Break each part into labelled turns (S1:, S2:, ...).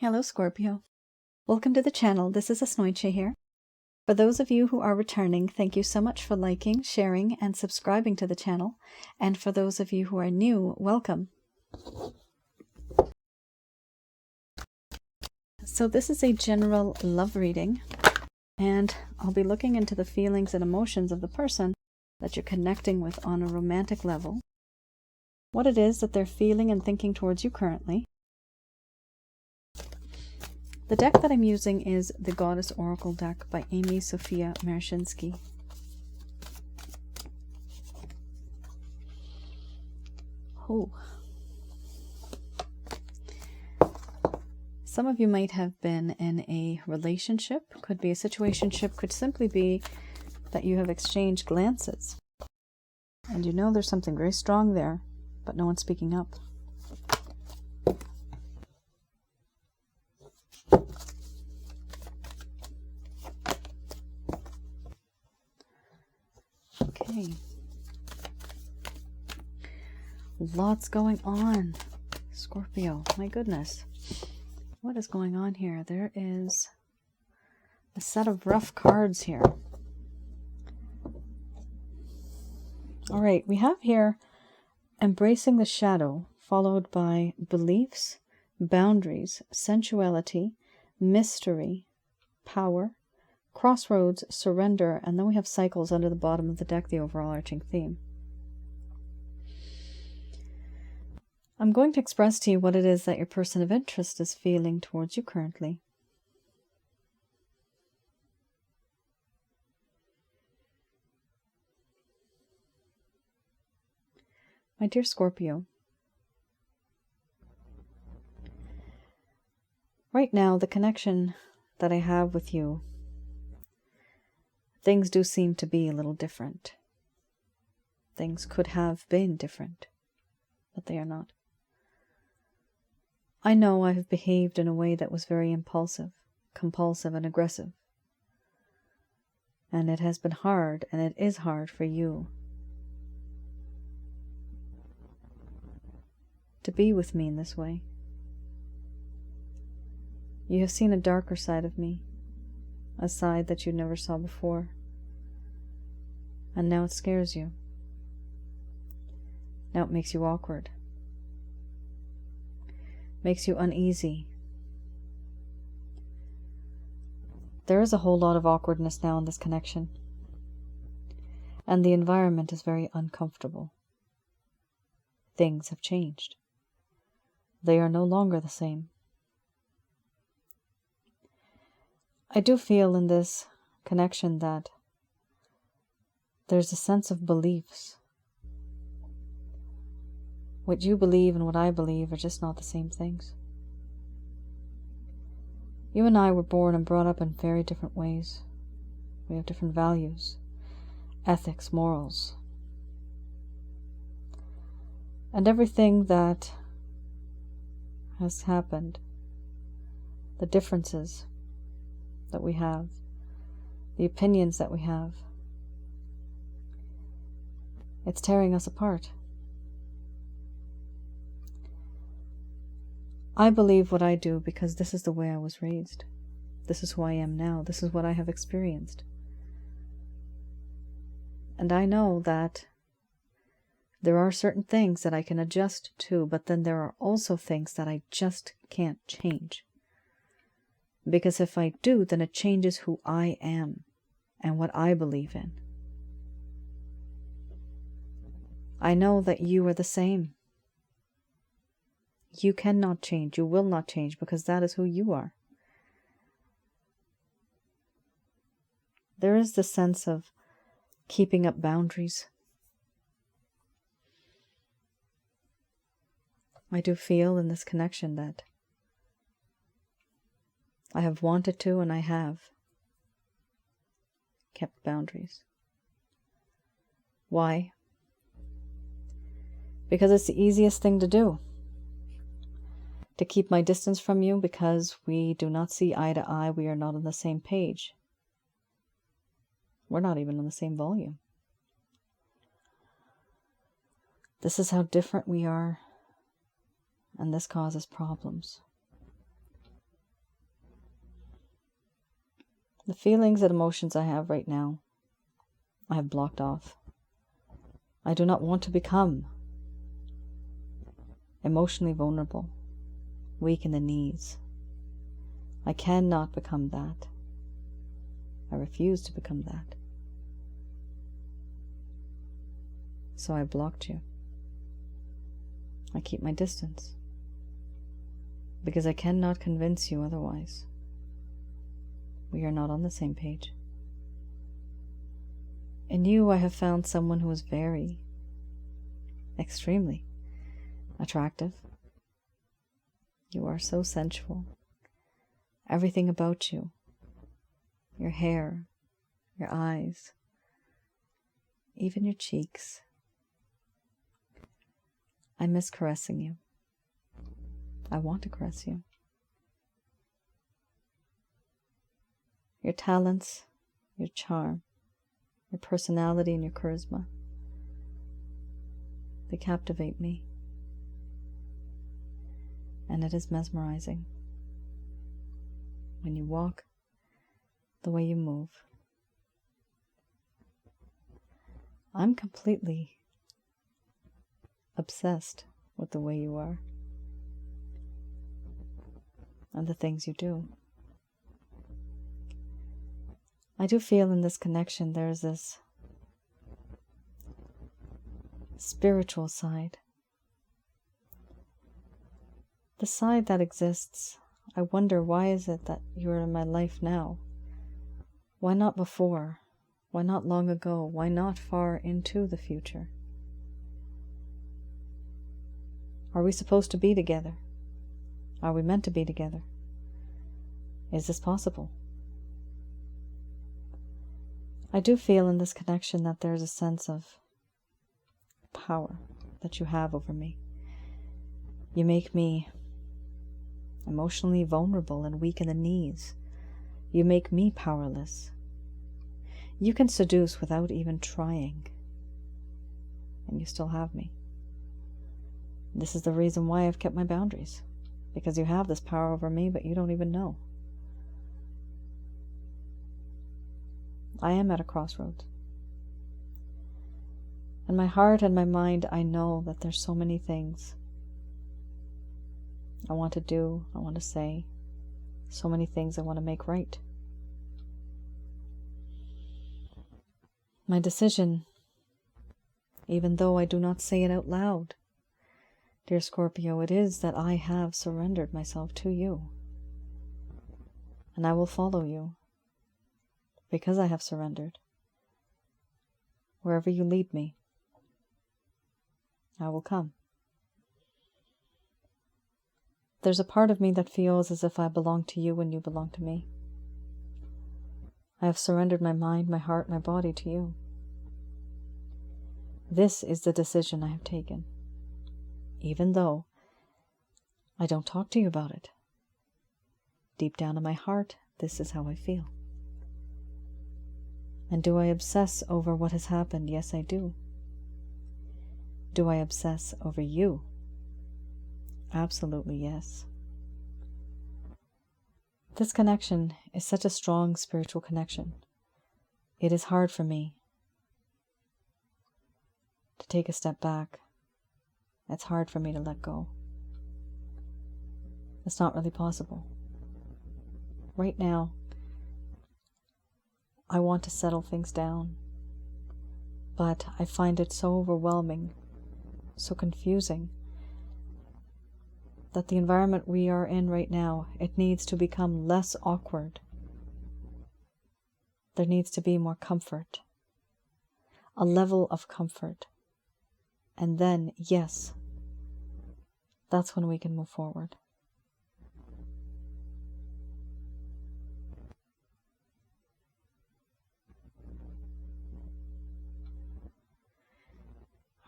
S1: Hello Scorpio. Welcome to the channel. This is Asnointia here. For those of you who are returning, thank you so much for liking, sharing, and subscribing to the channel. And for those of you who are new, welcome. So this is a general love reading, and I'll be looking into the feelings and emotions of the person that you're connecting with on a romantic level, what it is that they're feeling and thinking towards you currently. The deck that I'm using is the Goddess Oracle deck by Amy Sophia Marashinsky. Oh. Some of you might have been in a relationship, could be a situationship, could simply be that you have exchanged glances. And you know there's something very strong there, but no one's speaking up. Okay. Lots going on, Scorpio. My goodness. What is going on here? There is a set of rough cards here. All right, we have here embracing the shadow, followed by beliefs, boundaries, sensuality, mystery, power, crossroads, surrender, and then we have cycles under the bottom of the deck, the overall arching theme. I'm going to express to you what it is that your person of interest is feeling towards you currently. My dear Scorpio, right now the connection that I have with you, things do seem to be a little different. Things could have been different, but they are not. I know I have behaved in a way that was very impulsive, compulsive, and aggressive. And it has been hard, and it is hard for you to be with me in this way. You have seen a darker side of me, a side that you never saw before. And now it scares you. Now it makes you awkward. Makes you uneasy. There is a whole lot of awkwardness now in this connection. And the environment is very uncomfortable. Things have changed. They are no longer the same. I do feel in this connection that there's a sense of beliefs. What you believe and what I believe are just not the same things. You and I were born and brought up in very different ways. We have different values, ethics, morals. And everything that has happened, the differences that we have, the opinions that we have, it's tearing us apart. I believe what I do because this is the way I was raised. This is who I am now. This is what I have experienced. And I know that there are certain things that I can adjust to, but then there are also things that I just can't change. Because if I do, then it changes who I am and what I believe in. I know that you are the same. You cannot change. You will not change because that is who you are. There is the sense of keeping up boundaries. I do feel in this connection that I have wanted to and I have kept boundaries. Why? Because it's the easiest thing to do. To keep my distance from you because we do not see eye to eye. We are not on the same page. We're not even on the same volume. This is how different we are, and this causes problems. The feelings and emotions I have right now, I have blocked off. I do not want to become emotionally vulnerable, weak in the knees. I cannot become that. I refuse to become that. So I blocked you. I keep my distance because I cannot convince you otherwise. We are not on the same page. In you, I have found someone who is very, extremely attractive. You are so sensual. Everything about you, your hair, your eyes, even your cheeks. I miss caressing you. I want to caress you. Your talents, your charm, your personality and your charisma, they captivate me. And it is mesmerizing. When you walk, the way you move. I'm completely obsessed with the way you are and the things you do. I do feel in this connection there is this spiritual side. The side that exists. I wonder, why is it that you're in my life now? Why not before? Why not long ago? Why not far into the future? Are we supposed to be together? Are we meant to be together? Is this possible? I do feel in this connection that there's a sense of power that you have over me. You make me emotionally vulnerable and weak in the knees. You make me powerless. You can seduce without even trying, and you still have me. This is the reason why I've kept my boundaries, because you have this power over me, but you don't even know. I am at a crossroads. In my heart and my mind, I know that there's so many things I want to do, I want to say, so many things I want to make right. My decision, even though I do not say it out loud, dear Scorpio, it is that I have surrendered myself to you. And I will follow you, because I have surrendered. Wherever you lead me, I will come. There's a part of me that feels as if I belong to you and you belong to me. I have surrendered my mind, my heart, my body to you. This is the decision I have taken, even though I don't talk to you about it. Deep down in my heart, this is how I feel. And do I obsess over what has happened? Yes, I do. Do I obsess over you? Absolutely, yes. This connection is such a strong spiritual connection. It is hard for me to take a step back. It's hard for me to let go. It's not really possible. Right now, I want to settle things down, but I find it so overwhelming, so confusing, that the environment we are in right now, it needs to become less awkward. There needs to be more comfort, a level of comfort. And then, yes, that's when we can move forward.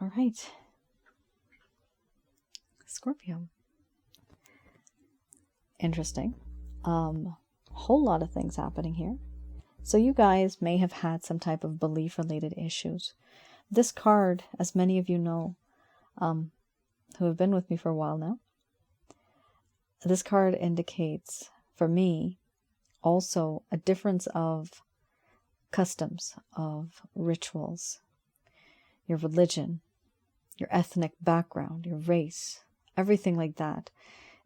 S1: All right, Scorpio. Interesting. Whole lot of things happening here. So you guys may have had some type of belief-related issues. This card, as many of you know, who have been with me for a while now, this card indicates, for me, also a difference of customs, of rituals, your religion, your ethnic background, your race, everything like that.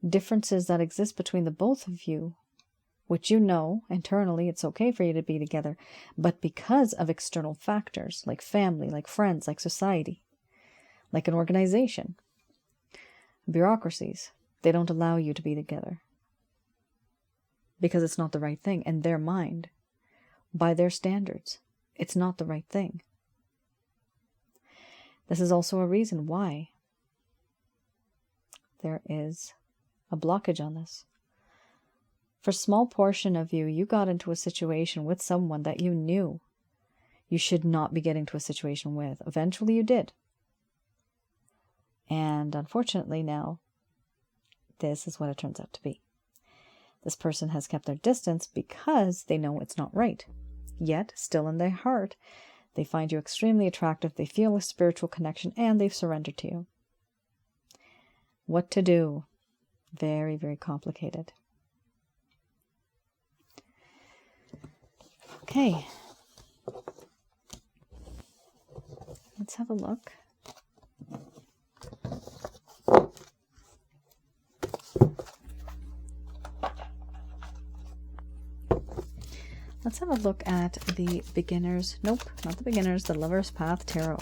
S1: Differences that exist between the both of you, which you know internally it's okay for you to be together, but because of external factors like family, like friends, like society, like an organization, bureaucracies, they don't allow you to be together because it's not the right thing in their mind. By their standards, it's not the right thing. This is also a reason why there is a blockage on this. For a small portion of you, you got into a situation with someone that you knew you should not be getting to a situation with. Eventually you did. And unfortunately now, this is what it turns out to be. This person has kept their distance because they know it's not right. Yet, still in their heart, they find you extremely attractive, they feel a spiritual connection, and they've surrendered to you. What to do? Very, very complicated. Okay. Let's have a look. Let's have a look at the beginners. Nope, not the beginners, the Lover's Path Tarot.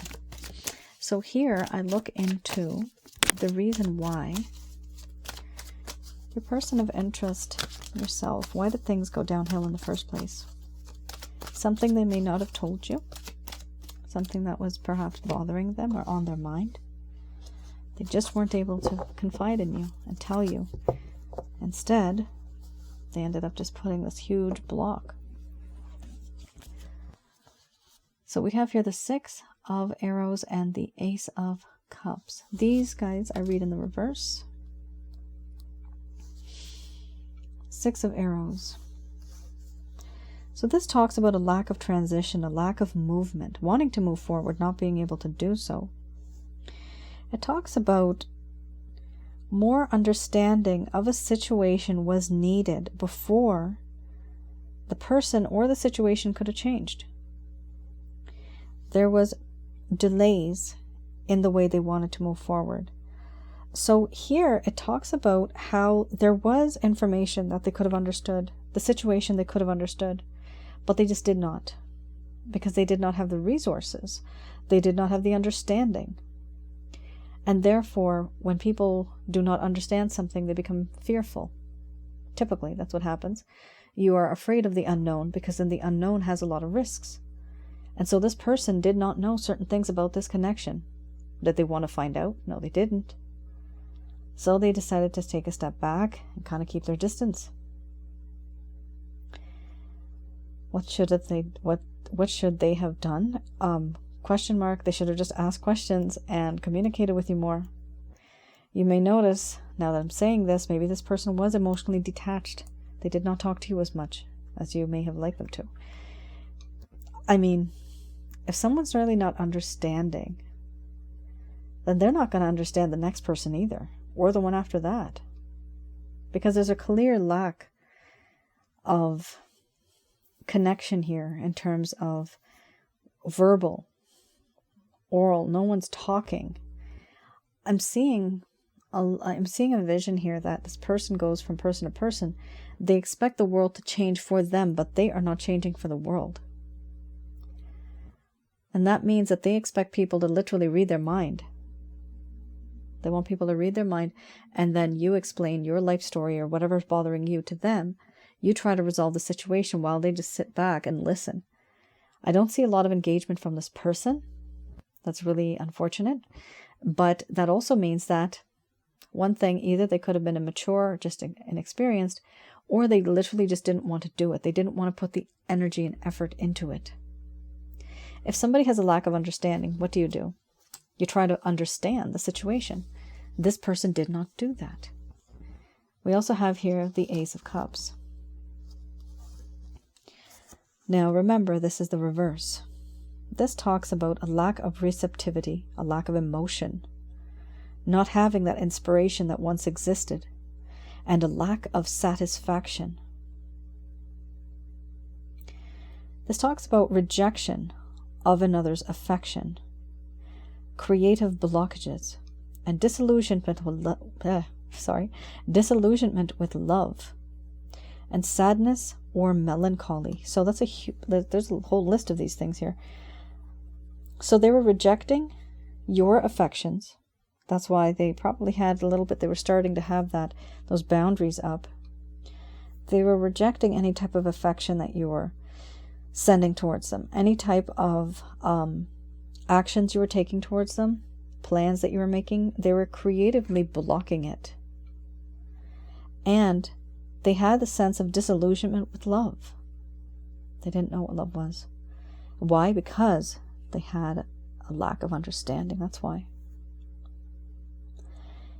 S1: So here I look into the reason why your person of interest, yourself, why did things go downhill in the first place? Something they may not have told you. Something that was perhaps bothering them or on their mind. They just weren't able to confide in you and tell you. Instead, they ended up just putting this huge block. So we have here the Six of Arrows and the Ace of Cups. These guys I read in the reverse. Six of Arrows. So this talks about a lack of transition, a lack of movement, wanting to move forward, not being able to do so. It talks about more understanding of a situation was needed before the person or the situation could have changed. There was delays in the way they wanted to move forward. So here it talks about how there was information that they could have understood, the situation they could have understood, but they just did not, because they did not have the resources. They did not have the understanding. And therefore, when people do not understand something, they become fearful. Typically, that's what happens. You are afraid of the unknown because then the unknown has a lot of risks. And so this person did not know certain things about this connection. Did they want to find out? No, they didn't. So they decided to take a step back and kind of keep their distance. What should they have done? Question mark. They should have just asked questions and communicated with you more. You may notice, now that I'm saying this, maybe this person was emotionally detached. They did not talk to you as much as you may have liked them to. I mean, if someone's really not understanding, then they're not going to understand the next person either, or the one after that. Because there's a clear lack of connection here in terms of verbal, oral. No one's talking. I'm seeing a vision here that this person goes from person to person. They expect the world to change for them, but they are not changing for the world. And that means that they expect people to literally read their mind. They want people to read their mind, and then you explain your life story or whatever's bothering you to them. You try to resolve the situation while they just sit back and listen. I don't see a lot of engagement from this person. That's really unfortunate. But that also means that, one thing, either they could have been immature or just inexperienced, or they literally just didn't want to do it. They didn't want to put the energy and effort into it. If somebody has a lack of understanding, what do? You try to understand the situation. This person did not do that. We also have here the Ace of Cups. Now remember, this is the reverse. This talks about a lack of receptivity, a lack of emotion, not having that inspiration that once existed, and a lack of satisfaction. This talks about rejection of another's affection, creative blockages, and disillusionment with love, and sadness or melancholy. So that's there's a whole list of these things here. So they were rejecting your affections. That's why they probably had a little bit, they were starting to have those boundaries up. They were rejecting any type of affection that you were sending towards them, any type of actions you were taking towards them, plans that you were making. They were creatively blocking it. And they had the sense of disillusionment with love. They didn't know what love was. Why? Because they had a lack of understanding. That's why.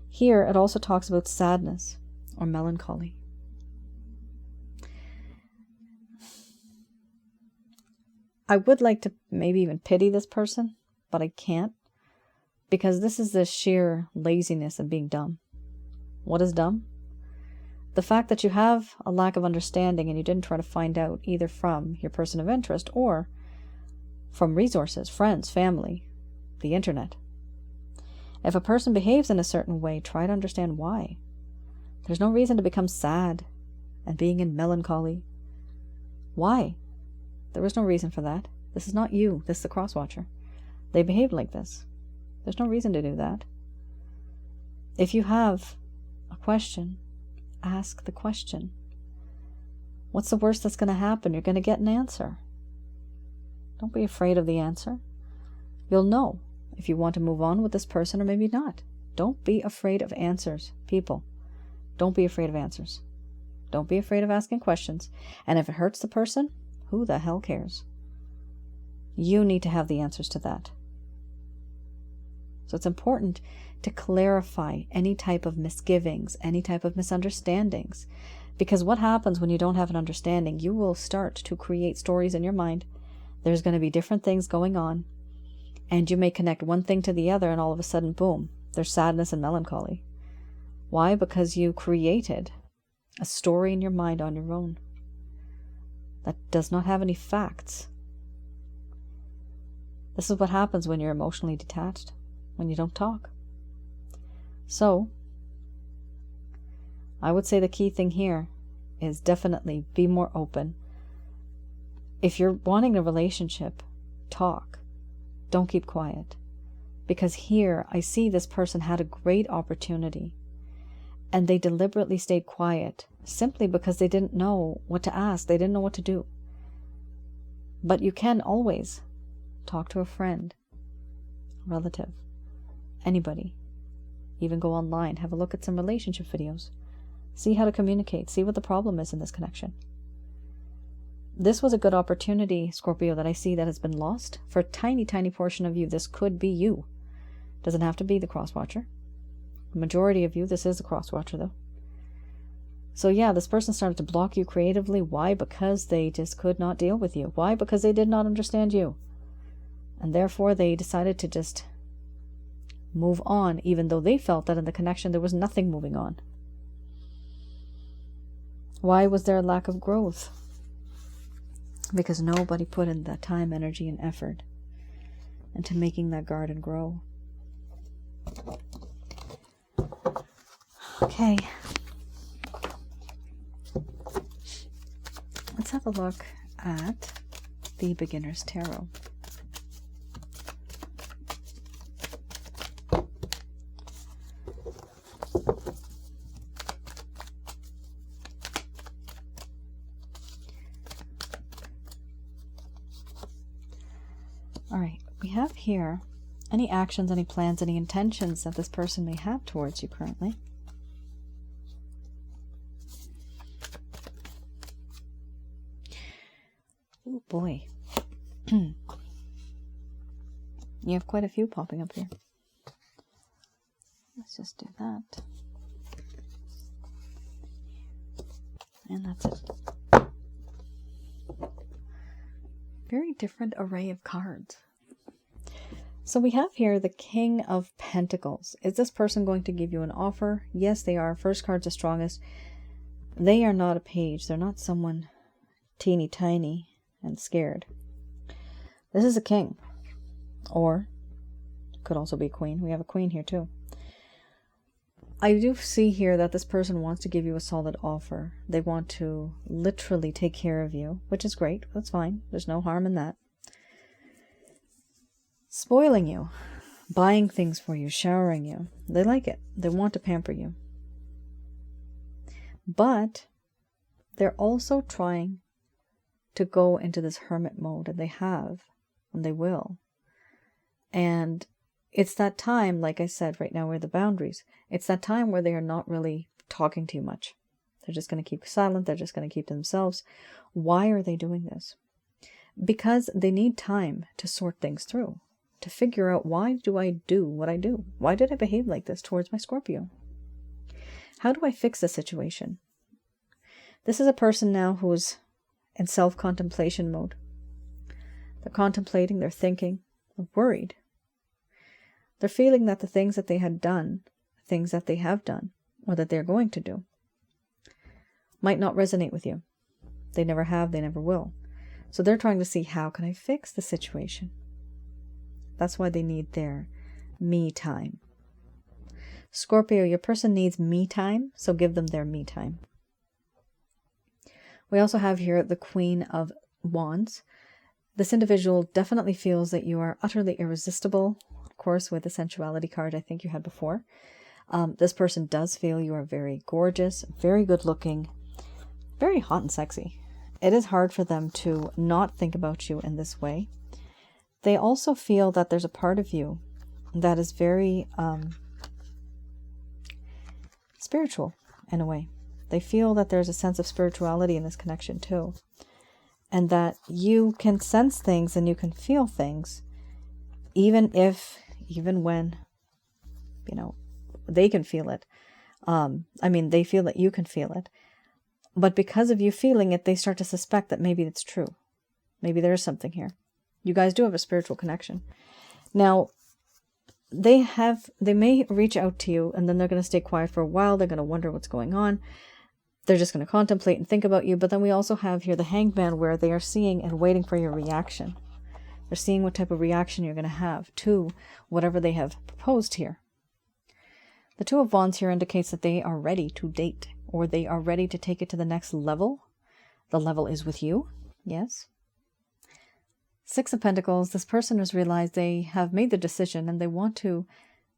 S1: Here, it also talks about sadness or melancholy. I would like to maybe even pity this person, but I can't, because this is the sheer laziness of being dumb. What is dumb? The fact that you have a lack of understanding and you didn't try to find out either from your person of interest or from resources, friends, family, the internet. If a person behaves in a certain way, try to understand why. There's no reason to become sad and being in melancholy. Why? There was no reason for that. This is not you. This is the cross-watcher. They behaved like this. There's no reason to do that. If you have a question, ask the question. What's the worst that's going to happen? You're going to get an answer. Don't be afraid of the answer. You'll know if you want to move on with this person or maybe not. Don't be afraid of answers, people. Don't be afraid of answers. Don't be afraid of asking questions. And if it hurts the person, who the hell cares? You need to have the answers to that. So it's important to clarify any type of misgivings, any type of misunderstandings. Because what happens when you don't have an understanding, you will start to create stories in your mind. There's going to be different things going on. And you may connect one thing to the other and all of a sudden, boom, there's sadness and melancholy. Why? Because you created a story in your mind on your own that does not have any facts. This is what happens when you're emotionally detached, when you don't talk. So, I would say the key thing here is definitely be more open. If you're wanting a relationship, talk. Don't keep quiet. Because here, I see this person had a great opportunity, and they deliberately stayed quiet, simply because they didn't know what to ask. They didn't know what to do. But you can always talk to a friend, relative, anybody. Even go online, have a look at some relationship videos. See how to communicate. See what the problem is in this connection. This was a good opportunity, Scorpio, that I see that has been lost. For a tiny, tiny portion of you, this could be you. Doesn't have to be the cross-watcher. The majority of you, this is the cross-watcher, though. So yeah, this person started to block you creatively. Why? Because they just could not deal with you. Why? Because they did not understand you. And therefore, they decided to just move on, even though they felt that in the connection there was nothing moving on. Why was there a lack of growth? Because nobody put in the time, energy, and effort into making that garden grow. Okay. Let's have a look at the Beginner's Tarot. All right, we have here any actions, any plans, any intentions that this person may have towards you currently. Oh boy. You have quite a few popping up here. Let's just do that. And that's it. Very different array of cards. So we have here the King of Pentacles. Is this person going to give you an offer? Yes, they are. First card's the strongest. They are not a page. They're not someone teeny tiny and scared. This is a king, or could also be a queen. We have a queen here too. I do see here that this person wants to give you a solid offer. They want to literally take care of you, which is great. That's fine. There's no harm in that. Spoiling you, buying things for you, showering you. They like it. They want to pamper you. But they're also trying to go into this hermit mode, and they have, and they will. And it's that time, like I said, right now, where the boundaries, it's that time where they are not really talking to you much. They're just going to keep silent. They're just going to keep to themselves. Why are they doing this? Because they need time to sort things through, to figure out, why do I do what I do? Why did I behave like this towards my Scorpio? How do I fix the situation? This is a person now who is in self-contemplation mode. They're contemplating, they're thinking, they're worried. They're feeling that the things that they had done, things that they have done, or that they're going to do, might not resonate with you. They never have, they never will. So they're trying to see, how can I fix the situation? That's why they need their me time. Scorpio, your person needs me time, so give them their me time. We also have here the Queen of Wands. This individual definitely feels that you are utterly irresistible. Of course, with the sensuality card I think you had before. This person does feel you are very gorgeous, very good looking, very hot and sexy. It is hard for them to not think about you in this way. They also feel that there's a part of you that is very spiritual in a way. They feel that there's a sense of spirituality in this connection too. And that you can sense things and you can feel things, even when, they can feel it. They feel that you can feel it. But because of you feeling it, they start to suspect that maybe it's true. Maybe there is something here. You guys do have a spiritual connection. Now, they may reach out to you, and then they're going to stay quiet for a while. They're going to wonder what's going on. They're just going to contemplate and think about you. But then we also have here the Hangman, where they are seeing and waiting for your reaction. They're seeing what type of reaction you're going to have to whatever they have proposed here. The Two of Wands here indicates that they are ready to date, or they are ready to take it to the next level. The level is with you. Yes. Six of Pentacles, this person has realized they have made the decision, and they want to,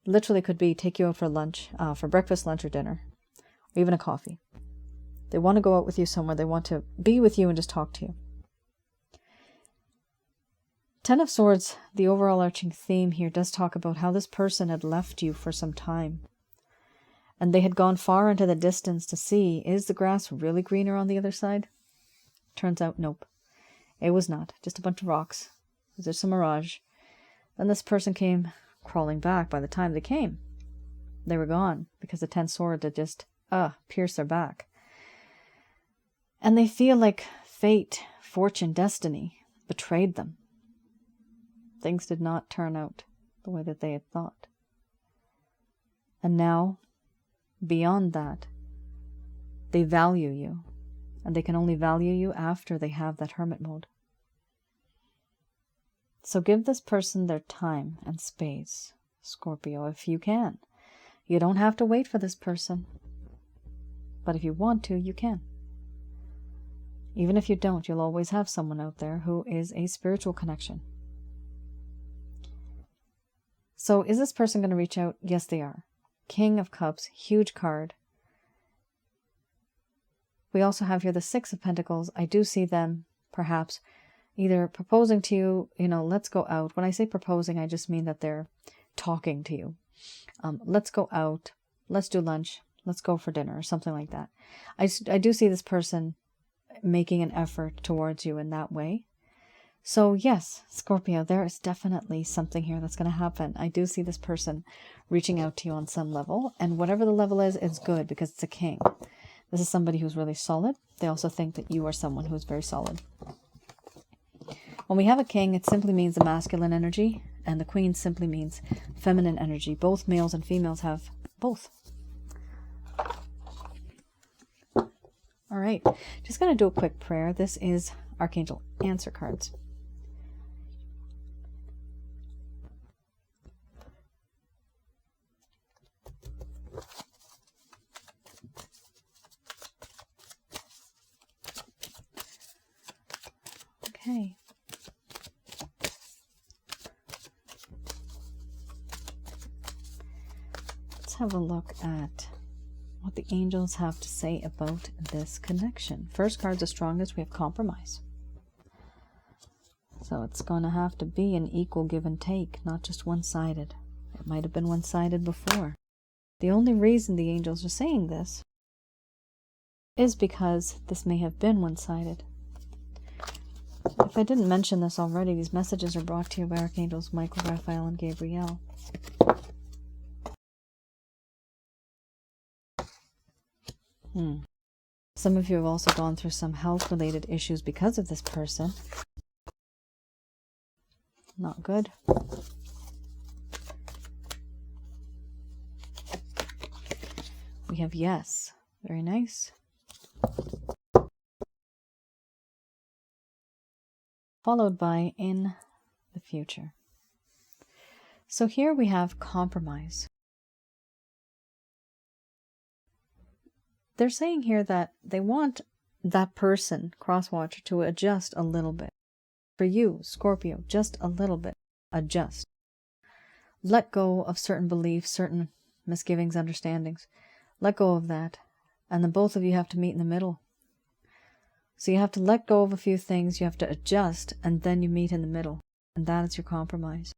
S1: literally could be, take you out for lunch, for breakfast, lunch, or dinner, or even a coffee. They want to go out with you somewhere. They want to be with you and just talk to you. Ten of Swords, the overall arching theme here does talk about how this person had left you for some time. And they had gone far into the distance to see, is the grass really greener on the other side? Turns out, nope. It was not. Just a bunch of rocks. It was just a mirage. Then this person came crawling back. By the time they came, they were gone, because the 10 swords had just pierced their back. And they feel like fate, fortune, destiny betrayed them. Things did not turn out the way that they had thought. And now, beyond that, they value you. And they can only value you after they have that hermit mode. So give this person their time and space, Scorpio, if you can. You don't have to wait for this person. But if you want to, you can. Even if you don't, you'll always have someone out there who is a spiritual connection. So is this person going to reach out? Yes, they are. King of Cups, huge card. We also have here the Six of Pentacles. I do see them perhaps either proposing to you, let's go out. When I say proposing, I just mean that they're talking to you. Let's go out. Let's do lunch. Let's go for dinner or something like that. I do see this person making an effort towards you in that way. So yes, Scorpio, there is definitely something here that's going to happen. I do see this person reaching out to you on some level, and whatever the level is, it's good because it's a king. This is somebody who's really solid. They also think that you are someone who's very solid. When we have a king, it simply means the masculine energy, and the queen simply means feminine energy. Both males and females have both. All right, just going to do a quick prayer. This is Archangel Answer cards. Okay. Let's have a look at what the angels have to say about this connection. First card's the strongest. We have compromise. So it's going to have to be an equal give and take, not just one-sided. It might have been one-sided before. The only reason the angels are saying this is because this may have been one-sided. If I didn't mention this already, these messages are brought to you by Archangels Michael, Raphael, and Gabriel. Some of you have also gone through some health-related issues because of this person. Not good. We have yes. Very nice. Followed by in the future. So here we have compromise. They're saying here that they want that person, crosswatcher, to adjust a little bit. For you, Scorpio, just a little bit. Adjust. Let go of certain beliefs, certain misgivings, understandings. Let go of that. And then both of you have to meet in the middle. So you have to let go of a few things, you have to adjust, and then you meet in the middle. And that is your compromise.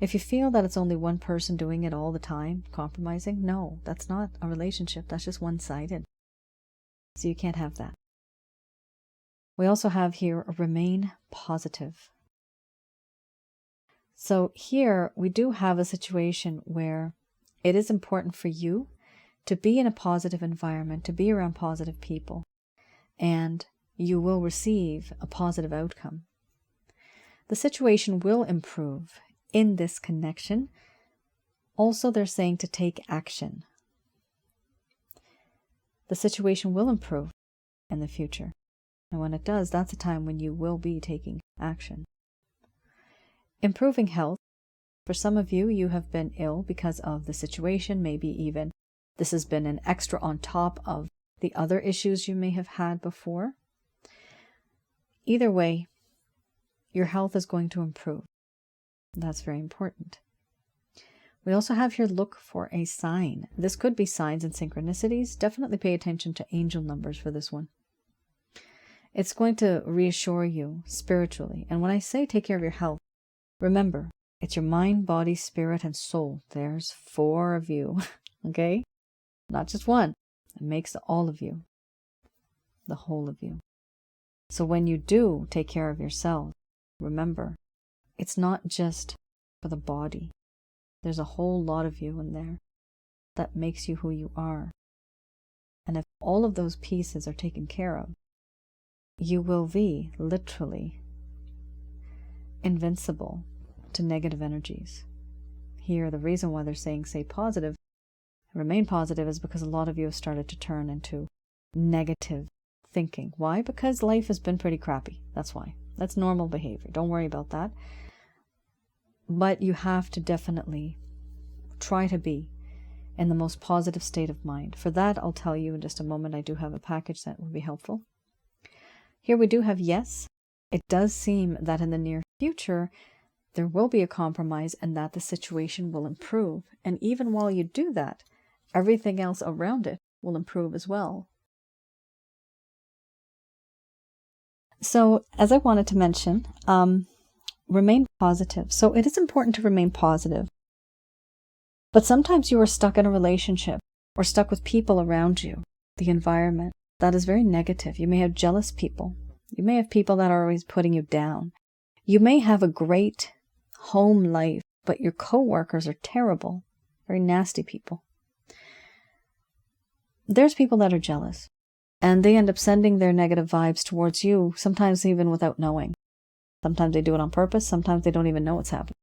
S1: If you feel that it's only one person doing it all the time, compromising, no, that's not a relationship. That's just one-sided. So you can't have that. We also have here remain positive. So here we do have a situation where it is important for you to be in a positive environment, to be around positive people, and you will receive a positive outcome. The situation will improve in this connection. Also, they're saying to take action. The situation will improve in the future. And when it does, that's a time when you will be taking action. Improving health. For some of you, you have been ill because of the situation. Maybe even this has been an extra on top of the other issues you may have had before. Either way, your health is going to improve. That's very important. We also have here look for a sign. This could be signs and synchronicities. Definitely pay attention to angel numbers for this one. It's going to reassure you spiritually. And when I say take care of your health, remember, it's your mind, body, spirit, and soul. There's 4 of you, okay? Not just one. It makes all of you, the whole of you. So when you do take care of yourself, remember, it's not just for the body. There's a whole lot of you in there that makes you who you are. And if all of those pieces are taken care of, you will be literally invincible to negative energies. Here, the reason why they're saying stay positive, remain positive, is because a lot of you have started to turn into negative thinking. Why? Because life has been pretty crappy. That's why. That's normal behavior. Don't worry about that. But you have to definitely try to be in the most positive state of mind. For that, I'll tell you in just a moment, I do have a package that would be helpful. Here we do have yes. It does seem that in the near future, there will be a compromise and that the situation will improve. And even while you do that, everything else around it will improve as well. So, as I wanted to mention, remain positive. So it is important to remain positive. But sometimes you are stuck in a relationship or stuck with people around you, the environment, that is very negative. You may have jealous people. You may have people that are always putting you down. You may have a great home life, but your co-workers are terrible, very nasty people. There's people that are jealous, and they end up sending their negative vibes towards you, sometimes even without knowing. Sometimes they do it on purpose, sometimes they don't even know what's happening.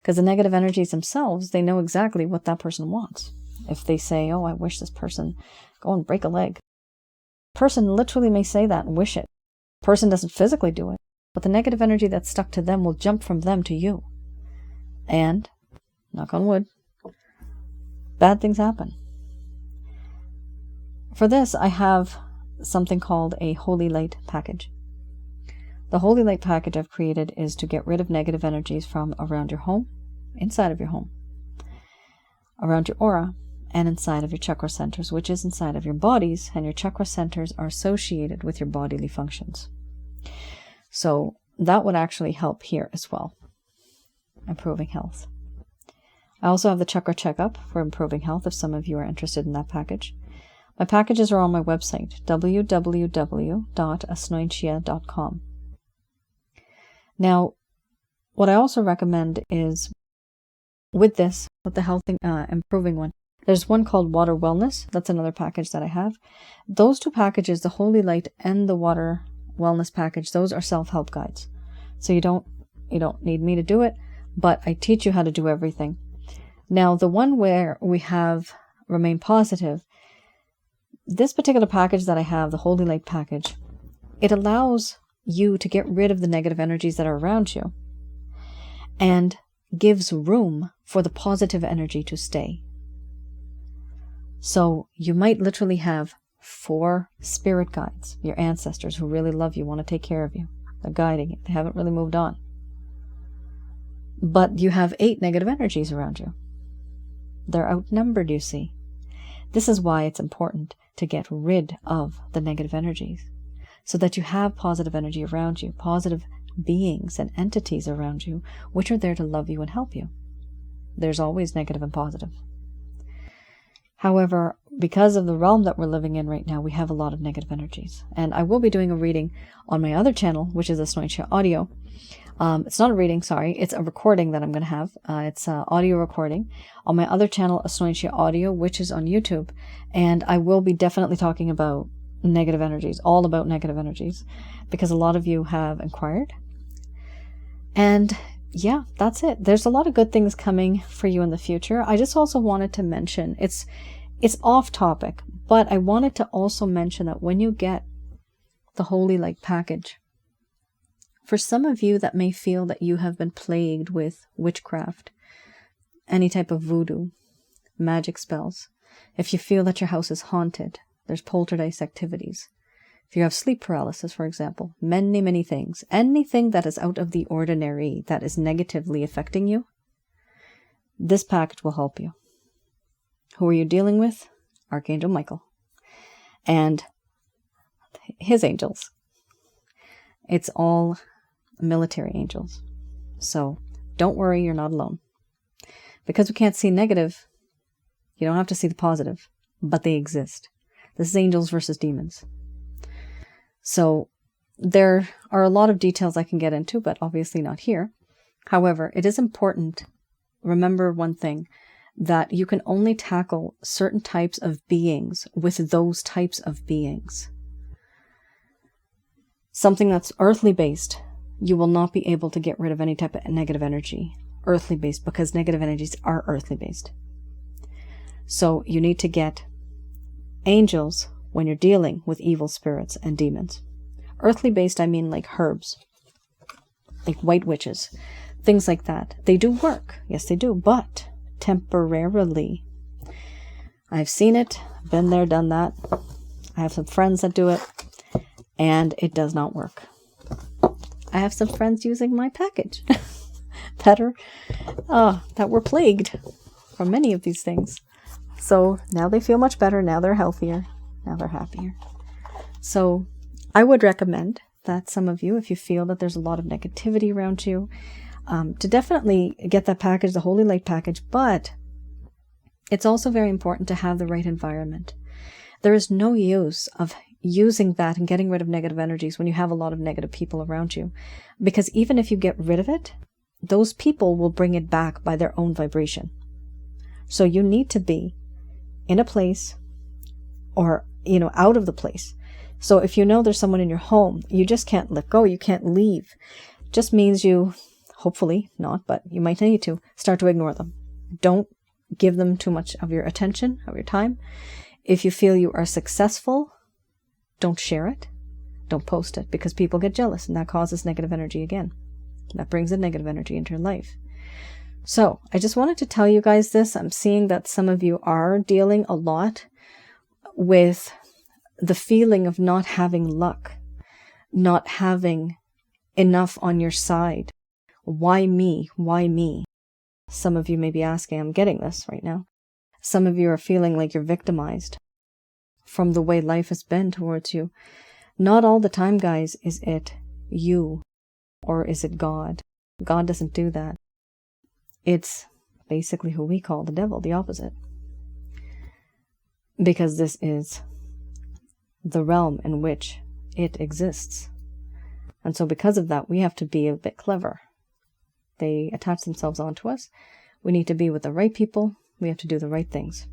S1: Because the negative energies themselves, they know exactly what that person wants. If they say, oh, I wish this person go and break a leg, Person literally may say that and wish it. Person doesn't physically do it, but the negative energy that's stuck to them will jump from them to you. And, knock on wood, bad things happen. For this, I have something called a Holy Light package. The Holy Light package I've created is to get rid of negative energies from around your home, inside of your home, around your aura, and inside of your chakra centers, which is inside of your bodies, and your chakra centers are associated with your bodily functions. So that would actually help here as well, improving health. I also have the chakra checkup for improving health if some of you are interested in that package. My packages are on my website, www.asnointia.com. Now, what I also recommend is with the healthy, improving one, there's one called Water Wellness. That's another package that I have. Those two packages, the Holy Light and the Water Wellness package, those are self-help guides. So you don't need me to do it, but I teach you how to do everything. Now, the one where we have Remain Positive, this particular package that I have, the Holy Light package, it allows you to get rid of the negative energies that are around you and gives room for the positive energy to stay. So you might literally have 4 spirit guides, your ancestors who really love you, want to take care of you. They're guiding you. They haven't really moved on. But you have 8 negative energies around you. They're outnumbered, you see. This is why it's important to get rid of the negative energies so that you have positive energy around you, positive beings and entities around you, which are there to love you and help you. There's always negative and positive. However, because of the realm that we're living in right now, we have a lot of negative energies. And I will be doing a reading on my other channel, which is Asnointia Audio. It's not a reading, sorry. It's a recording that I'm going to have. It's an audio recording on my other channel, Asnointia Audio, which is on YouTube. And I will be definitely talking about negative energies, all about negative energies, because a lot of you have inquired. And yeah, that's it. There's a lot of good things coming for you in the future. I just also wanted to mention, it's off topic, but I wanted to also mention that when you get the Holy Light package, for some of you that may feel that you have been plagued with witchcraft, any type of voodoo, magic spells, if you feel that your house is haunted, there's poltergeist activities, if you have sleep paralysis, for example, many things, anything that is out of the ordinary that is negatively affecting you, this package will help you. Who are you dealing with? Archangel Michael and his angels. It's all military angels. So don't worry, you're not alone. Because we can't see negative, you don't have to see the positive, but they exist. This is angels versus demons. So there are a lot of details I can get into, but obviously not here. However, it is important, remember one thing, that you can only tackle certain types of beings with those types of beings. Something that's earthly based, you will not be able to get rid of any type of negative energy, earthly based, because negative energies are earthly based. So you need to get angels when you're dealing with evil spirits and demons. Earthly based, I mean like herbs, like white witches, things like that. They do work. Yes, they do, but temporarily. I've seen it, been there, done that. I have some friends that do it, and it does not work. I have some friends using my package that were plagued from many of these things. So now they feel much better. Now they're healthier. Now they're happier. So I would recommend that some of you, if you feel that there's a lot of negativity around you, to definitely get that package, the Holy Light package. But it's also very important to have the right environment. There is no use of using that and getting rid of negative energies when you have a lot of negative people around you. Because even if you get rid of it, those people will bring it back by their own vibration. So you need to be in a place or, out of the place. So if you know there's someone in your home, you just can't let go, you can't leave. Just means you, hopefully not, but you might need to start to ignore them. Don't give them too much of your attention, of your time. If you feel you are successful, don't share it. Don't post it, because people get jealous and that causes negative energy again. That brings a negative energy into your life. So I just wanted to tell you guys this. I'm seeing that some of you are dealing a lot with the feeling of not having luck, not having enough on your side. Why me? Why me? Some of you may be asking, I'm getting this right now. Some of you are feeling like you're victimized from the way life has been towards you. Not all the time, guys, is it you or is it God. God doesn't do that. It's basically who we call the devil, the opposite. Because this is the realm in which it exists. And so because of that, we have to be a bit clever. They attach themselves onto us. We need to be with the right people. We have to do the right things.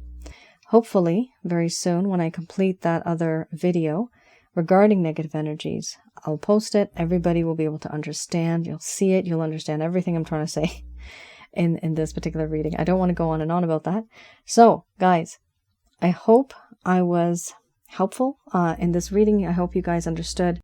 S1: Hopefully, very soon, when I complete that other video regarding negative energies, I'll post it. Everybody will be able to understand. You'll see it. You'll understand everything I'm trying to say in this particular reading. I don't want to go on and on about that. So, guys, I hope I was helpful in this reading. I hope you guys understood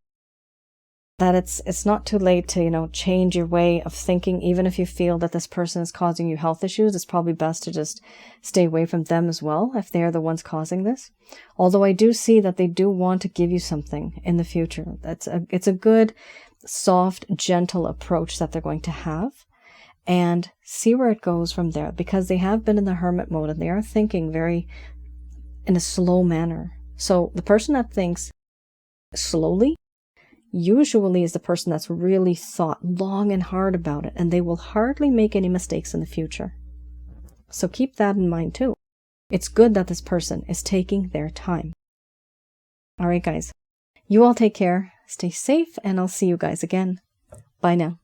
S1: that it's not too late to, change your way of thinking. Even if you feel that this person is causing you health issues, it's probably best to just stay away from them as well if they're the ones causing this. Although I do see that they do want to give you something in the future. It's a good, soft, gentle approach that they're going to have, and see where it goes from there, because they have been in the hermit mode and they are thinking very in a slow manner. So the person that thinks slowly usually is the person that's really thought long and hard about it, and they will hardly make any mistakes in the future. So keep that in mind too. It's good that this person is taking their time. All right, guys. You all take care, stay safe, and I'll see you guys again. Bye now.